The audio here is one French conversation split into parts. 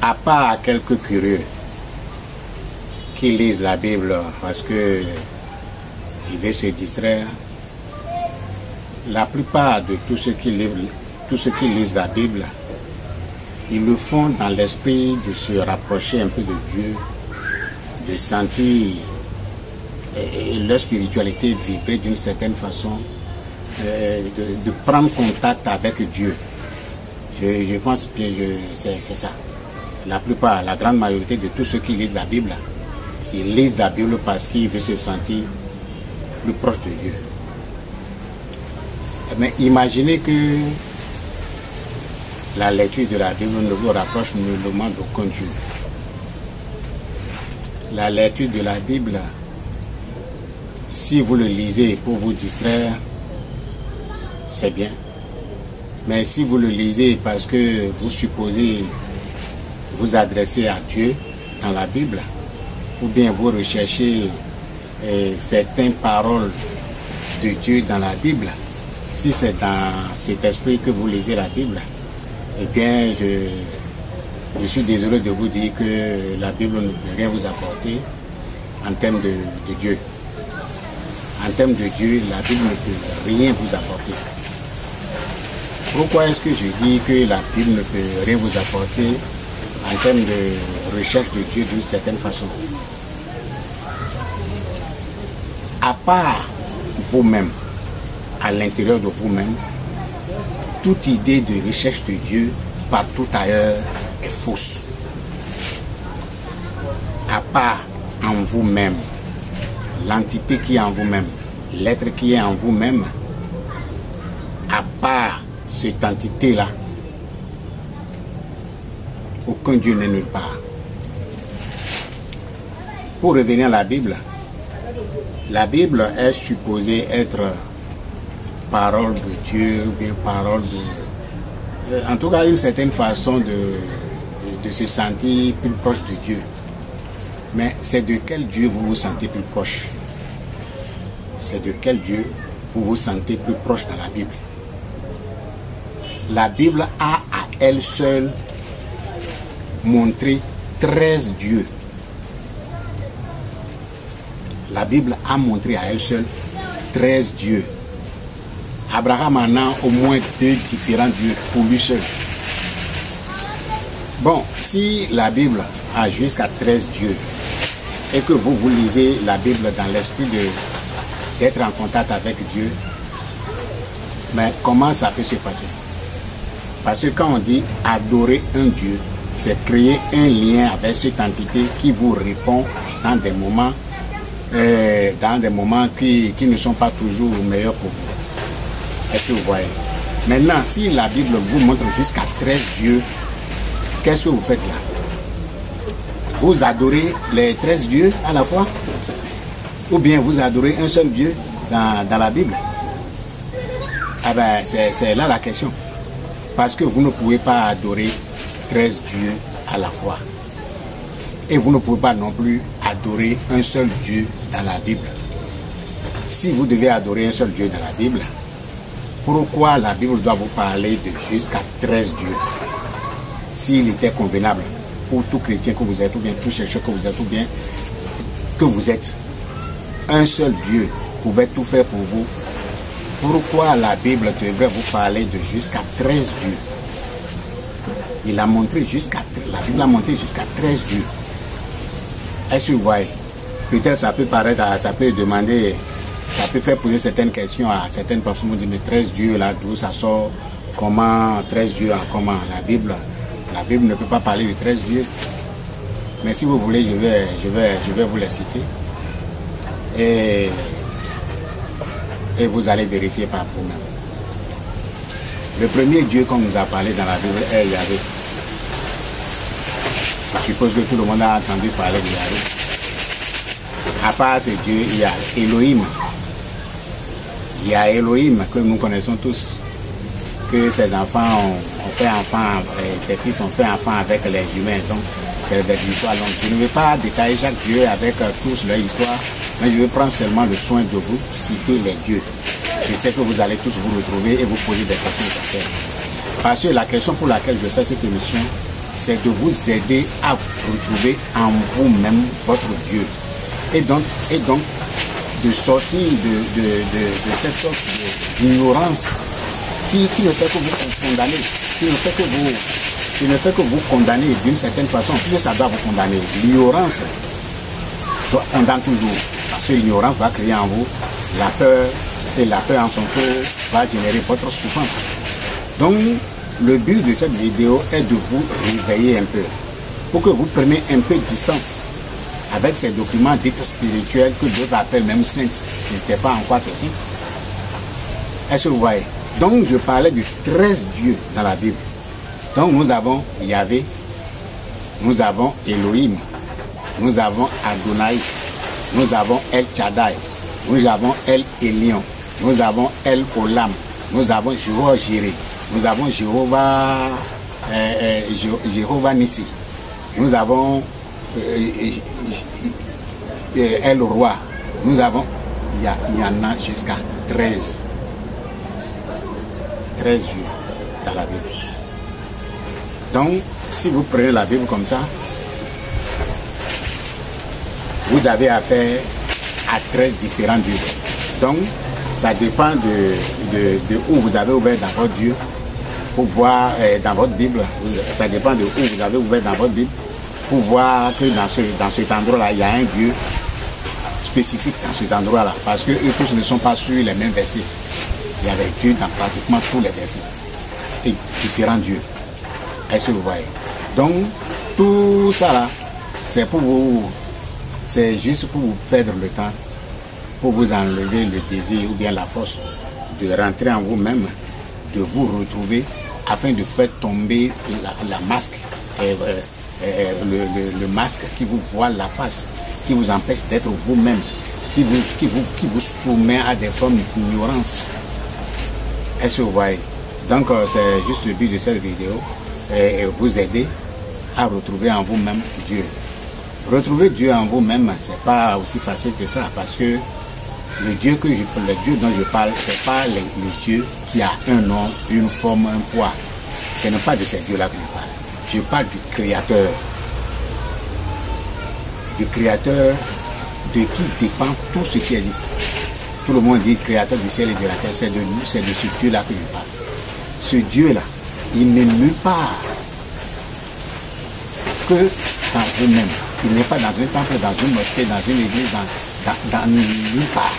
À part quelques curieux qui lisent la Bible parce que ils veulent se distraire, la plupart de tous ceux qui lisent la Bible, ils le font dans l'esprit de se rapprocher un peu de Dieu, de sentir leur spiritualité vibrer d'une certaine façon, de prendre contact avec Dieu. Je pense que c'est ça. La plupart, la grande majorité de tous ceux qui lisent la Bible, ils lisent la Bible parce qu'ils veulent se sentir plus proches de Dieu. Mais imaginez que la lecture de la Bible ne vous rapproche nullement d'aucun Dieu. La lecture de la Bible, si vous le lisez pour vous distraire, c'est bien. Mais si vous le lisez parce que vous supposez vous adresser à Dieu dans la Bible, ou bien vous recherchez certaines paroles de Dieu dans la Bible, si c'est dans cet esprit que vous lisez la Bible, eh bien, je suis désolé de vous dire que la Bible ne peut rien vous apporter en termes de Dieu. En termes de Dieu, la Bible ne peut rien vous apporter. Pourquoi est-ce que je dis que la Bible ne peut rien vous apporter en termes de recherche de Dieu d'une certaine façon? À part vous-même, à l'intérieur de vous-même, toute idée de recherche de Dieu partout ailleurs est fausse. À part en vous-même, l'entité qui est en vous-même, l'être qui est en vous-même, à part cette entité-là, aucun Dieu n'est nulle part. Pour revenir à la Bible est supposée être parole de Dieu, ou bien parole de... En tout cas, une certaine façon de se sentir plus proche de Dieu. Mais c'est de quel Dieu vous vous sentez plus proche? C'est de quel Dieu vous vous sentez plus proche dans la Bible? La Bible a à elle seule montré 13 dieux. La Bible a montré à elle seule 13 dieux. Abraham en a au moins 2 différents dieux pour lui seul. Bon, si la Bible a jusqu'à 13 dieux et que vous lisez la Bible dans l'esprit d'être en contact avec Dieu, mais comment ça peut se passer? Parce que quand on dit adorer un Dieu, c'est créer un lien avec cette entité qui vous répond dans des moments qui ne sont pas toujours meilleurs pour vous. Est-ce que vous voyez? Maintenant, si la Bible vous montre jusqu'à 13 dieux, qu'est-ce que vous faites là? Vous adorez les 13 dieux à la fois? Ou bien vous adorez un seul Dieu dans la Bible? Ah ben, c'est là la question. Parce que vous ne pouvez pas adorer 13 dieux à la fois. Et vous ne pouvez pas non plus adorer un seul Dieu dans la Bible. Si vous devez adorer un seul Dieu dans la Bible, pourquoi la Bible doit vous parler de jusqu'à 13 dieux? S'il était convenable pour tout chrétien que vous êtes, ou bien tout chercheur que vous êtes, ou bien que vous êtes, un seul Dieu pouvait tout faire pour vous, pourquoi la Bible devrait vous parler de jusqu'à 13 dieux? La Bible a montré jusqu'à 13 dieux. Est-ce que vous voyez? Peut-être ça peut paraître, ça peut demander, ça peut faire poser certaines questions à certaines personnes. Disent, mais 13 dieux là, d'où ça sort? Comment 13 dieux? Comment? La Bible ne peut pas parler de 13 dieux. Mais si vous voulez, je vais vous les citer. Et vous allez vérifier par vous-même. Le premier Dieu qu'on nous a parlé dans la Bible est Yahvé. Je suppose que tout le monde a entendu parler de Yahvé. À part ce Dieu, il y a Elohim. Il y a Elohim que nous connaissons tous. Que ses enfants ont fait enfant, ses fils ont fait enfant avec les humains. Donc, c'est des histoires longues. Je ne vais pas détailler chaque Dieu avec tous leur histoire, mais je vais prendre seulement le soin de vous citer les dieux. Je sais que vous allez tous vous retrouver et vous poser des questions à faire. Parce que la question pour laquelle je fais cette émission, c'est de vous aider à retrouver en vous-même votre Dieu. Et donc de sortir de cette sorte d'ignorance qui ne fait que vous condamner, qui ne fait que vous condamner d'une certaine façon, puisque ça doit vous condamner. L'ignorance condamne toujours, parce que l'ignorance va créer en vous la peur, et la peur en son tour va générer votre souffrance. Donc, le but de cette vidéo est de vous réveiller un peu, pour que vous preniez un peu de distance avec ces documents dits spirituels que d'autres appellent même saints. Je ne sais pas en quoi c'est saint. Est-ce que vous voyez? Donc, je parlais de 13 dieux dans la Bible. Donc, nous avons Yahvé, nous avons Elohim, nous avons Adonai, nous avons El Shaddai, nous avons El Elyon, nous avons El Olam, nous avons Jéhovah Jireh, nous avons Jéhovah Nissi, nous avons El Roi, nous avons, il y en a jusqu'à 13 dieux dans la Bible. Donc, si vous prenez la Bible comme ça, vous avez affaire à 13 différents dieux. Donc, ça dépend de où vous avez ouvert dans votre Dieu pour voir dans votre Bible. Ça dépend de où vous avez ouvert dans votre Bible pour voir que dans cet endroit-là, il y a un Dieu spécifique dans cet endroit-là. Parce que eux tous ne sont pas sur les mêmes versets. Il y a des dieux dans pratiquement tous les versets. Et différents dieux. Est-ce que vous voyez? Donc, tout ça là, c'est pour vous. C'est juste pour vous perdre le temps, pour vous enlever le désir ou bien la force de rentrer en vous-même, de vous retrouver afin de faire tomber la masque, le masque qui vous voile la face, qui vous empêche d'être vous-même, qui vous soumet à des formes d'ignorance. Est-ce que vous voyez? Donc c'est juste le but de cette vidéo, et vous aider à retrouver en vous-même Dieu. Retrouver Dieu en vous-même, c'est pas aussi facile que ça, parce que le Dieu dont je parle, c'est pas le Dieu qui a un nom, une forme, un poids. Ce n'est pas de ces dieux-là que je parle. Je parle du Créateur. Du Créateur de qui dépend tout ce qui existe. Tout le monde dit Créateur du ciel et de la terre, c'est de nous, c'est de ce Dieu-là que je parle. Ce Dieu-là, il n'est nulle part que dans vous-même. Il n'est pas dans un temple, dans une mosquée, dans une église, dans nulle part.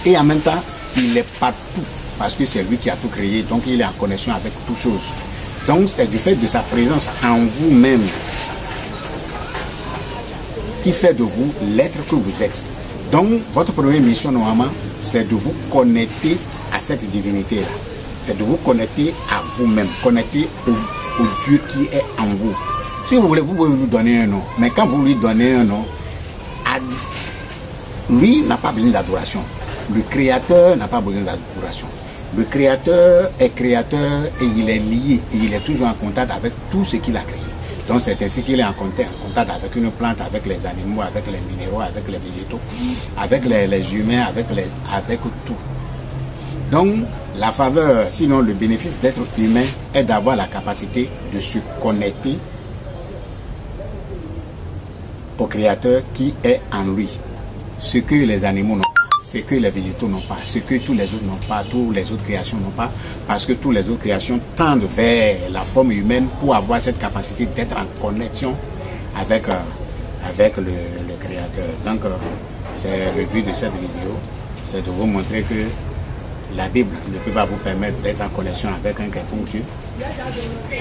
Et en même temps, il est partout, parce que c'est lui qui a tout créé, donc il est en connexion avec toutes choses. Donc c'est du fait de sa présence en vous-même qui fait de vous l'être que vous êtes. Donc votre première mission normalement, c'est de vous connecter à cette divinité-là. C'est de vous connecter à vous-même, connecter au Dieu qui est en vous. Si vous voulez, vous pouvez lui donner un nom. Mais quand vous lui donnez un nom, lui n'a pas besoin d'adoration. Le Créateur n'a pas besoin d'adoration. Le Créateur est créateur et il est lié. Et il est toujours en contact avec tout ce qu'il a créé. Donc c'est ainsi qu'il est en contact avec une plante, avec les animaux, avec les minéraux, avec les végétaux, avec les humains, avec tout. Donc la faveur, sinon le bénéfice d'être humain est d'avoir la capacité de se connecter au Créateur qui est en lui. Ce que les animaux n'ont pas, ce que les végétaux n'ont pas, ce que tous les autres n'ont pas, toutes les autres créations n'ont pas, parce que toutes les autres créations tendent vers la forme humaine pour avoir cette capacité d'être en connexion avec le Créateur. Donc c'est le but de cette vidéo, c'est de vous montrer que la Bible ne peut pas vous permettre d'être en connexion avec un quelconque Dieu.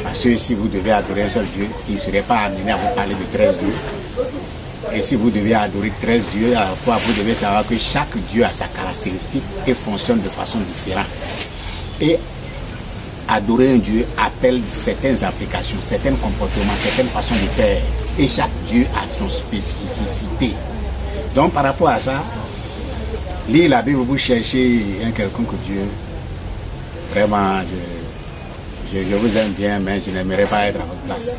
Parce que si vous devez adorer un seul Dieu, il ne serait pas amené à vous parler de 13 dieux. Et si vous devez adorer 13 dieux, à la fois vous devez savoir que chaque Dieu a sa caractéristique et fonctionne de façon différente. Et adorer un Dieu appelle certaines applications, certains comportements, certaines façons de faire. Et chaque Dieu a son spécificité. Donc par rapport à ça, lire la Bible, vous cherchez un quelconque Dieu. Vraiment, je vous aime bien, mais je n'aimerais pas être à votre place.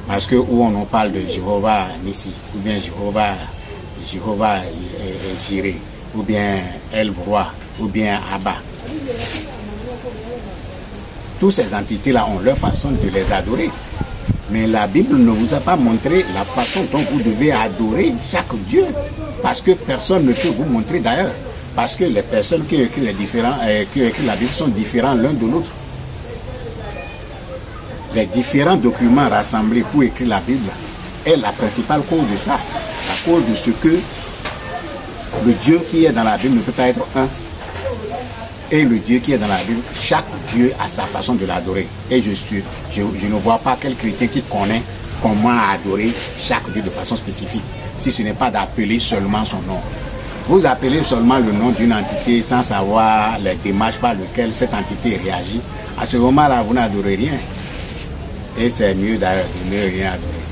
Parce que où on nous parle de Jéhovah Nissi, ou bien Jéhovah Jireh, ou bien El Roi, ou bien Abba. Toutes ces entités-là ont leur façon de les adorer. Mais la Bible ne vous a pas montré la façon dont vous devez adorer chaque Dieu. Parce que personne ne peut vous montrer d'ailleurs. Parce que les personnes qui ont écrit la Bible sont différents l'un de l'autre. Les différents documents rassemblés pour écrire la Bible est la principale cause de ça. La cause de ce que le Dieu qui est dans la Bible ne peut pas être un. Et le Dieu qui est dans la Bible, chaque Dieu a sa façon de l'adorer. Et je ne vois pas quel chrétien qui connaît comment adorer chaque Dieu de façon spécifique, si ce n'est pas d'appeler seulement son nom. Vous appelez seulement le nom d'une entité sans savoir les démarches par lesquelles cette entité réagit. À ce moment-là, vous n'adorez rien. Et c'est mieux d'ailleurs de ne rien adorer.